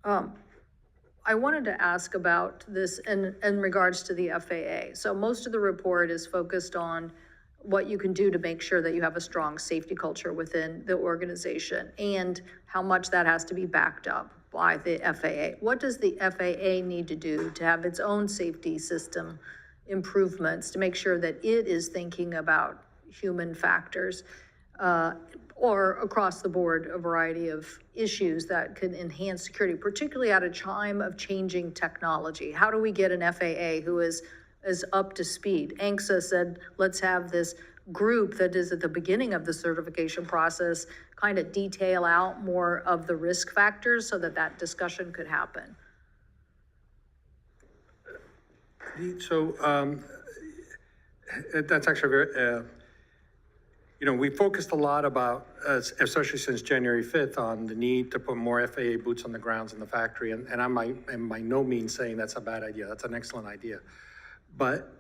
I wanted to ask about this in regards to the FAA. So most of the report is focused on what you can do to make sure that you have a strong safety culture within the organization and how much that has to be backed up by the FAA. What does the FAA need to do to have its own safety system improvements to make sure that it is thinking about human factors? Or across the board, a variety of issues that can enhance security, particularly at a time of changing technology. How do we get an FAA who is up to speed? ANCSA said, let's have this group that is at the beginning of the certification process kind of detail out more of the risk factors so that that discussion could happen. So that's actually very, we focused a lot about, especially since January 5th, on the need to put more FAA boots on the grounds in the factory. And I'm by no means saying that's a bad idea. That's an excellent idea. But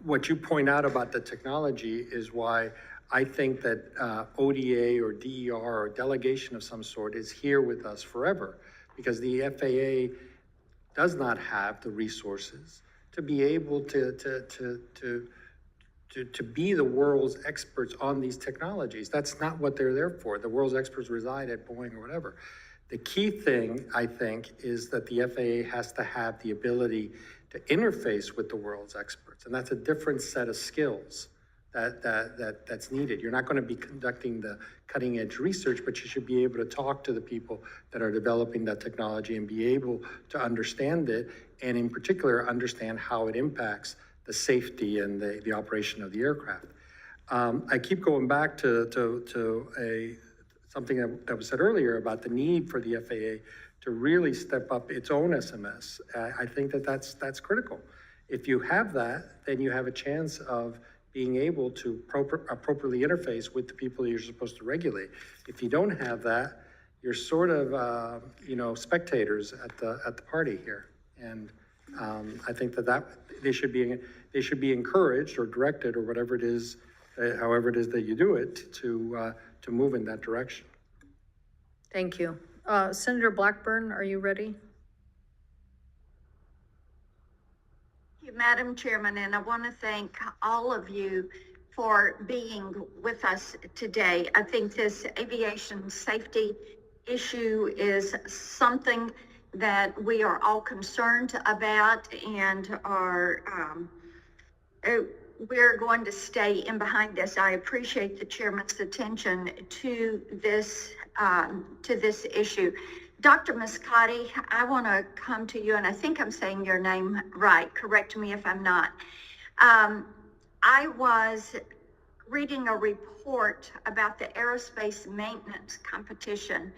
what you point out about the technology is why I think that ODA or DER or delegation of some sort is here with us forever, because the FAA does not have the resources to be able to be the world's experts on these technologies. That's not what they're there for. The world's experts reside at Boeing or whatever. The key thing, I think, is that the FAA has to have the ability to interface with the world's experts. And that's a different set of skills that's needed. You're not going to be conducting the cutting edge research, but you should be able to talk to the people that are developing that technology and be able to understand it, and in particular, understand how it impacts the safety and the operation of the aircraft. I keep going back to something that was said earlier about the need for the FAA to really step up its own SMS. I think that's critical. If you have that, then you have a chance of being able to appropriately interface with the people you're supposed to regulate. If you don't have that, you're sort of spectators at the party here. And I think that they should be encouraged or directed or whatever it is, however it is that you do it, to move in that direction. Thank you. Senator Blackburn, are you ready? Thank you, Madam Chairman, and I want to thank all of you for being with us today. I think this aviation safety issue is something that we are all concerned about and are we're going to stay in behind this. I appreciate the chairman's attention to this issue. Dr. Muscati, I want to come to you, and I think I'm saying your name right. Correct me if I'm not. I was reading a report about the Aerospace Maintenance Competition,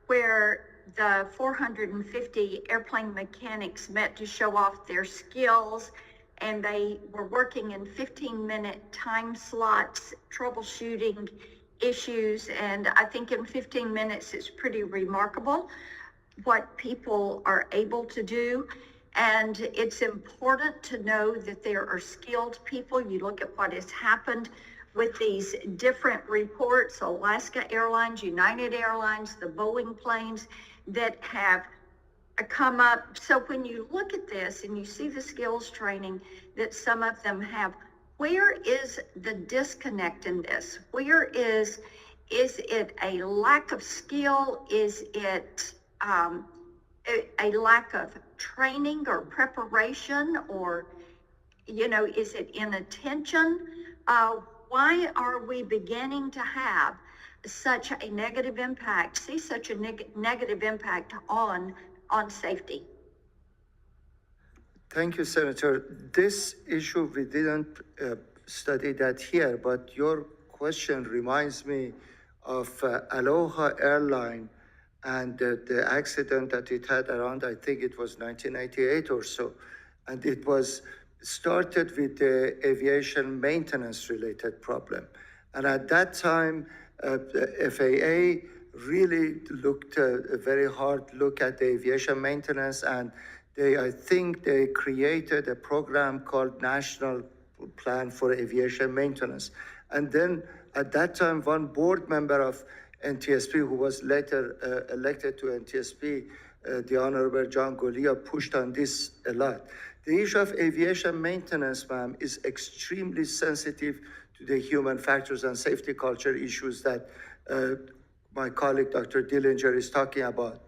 where the 450 airplane mechanics met to show off their skills, and they were working in 15-minute time slots, troubleshooting issues. And I think in 15 minutes, it's pretty remarkable what people are able to do. And it's important to know that there are skilled people. You look at what has happened with these different reports, Alaska Airlines, United Airlines, the Boeing planes that have come up. So when you look at this and you see the skills training that some of them have, where is the disconnect in this? Where is it a lack of skill? Is it a lack of training or preparation, or, is it inattention? Why are we beginning to have such a negative impact, negative impact on safety? Thank you, Senator. This issue, we didn't study that here, but your question reminds me of Aloha Airline and the accident that it had around, I think it was 1998 or so. And it was started with the aviation maintenance related problem. And at that time, the FAA really looked a very hard look at the aviation maintenance, and I think they created a program called National Plan for Aviation Maintenance. And then at that time, one board member of NTSB, who was later elected to NTSB, the Honorable John Golia pushed on this a lot. The issue of aviation maintenance, ma'am, is extremely sensitive to the human factors and safety culture issues that my colleague, Dr. Dillinger, is talking about.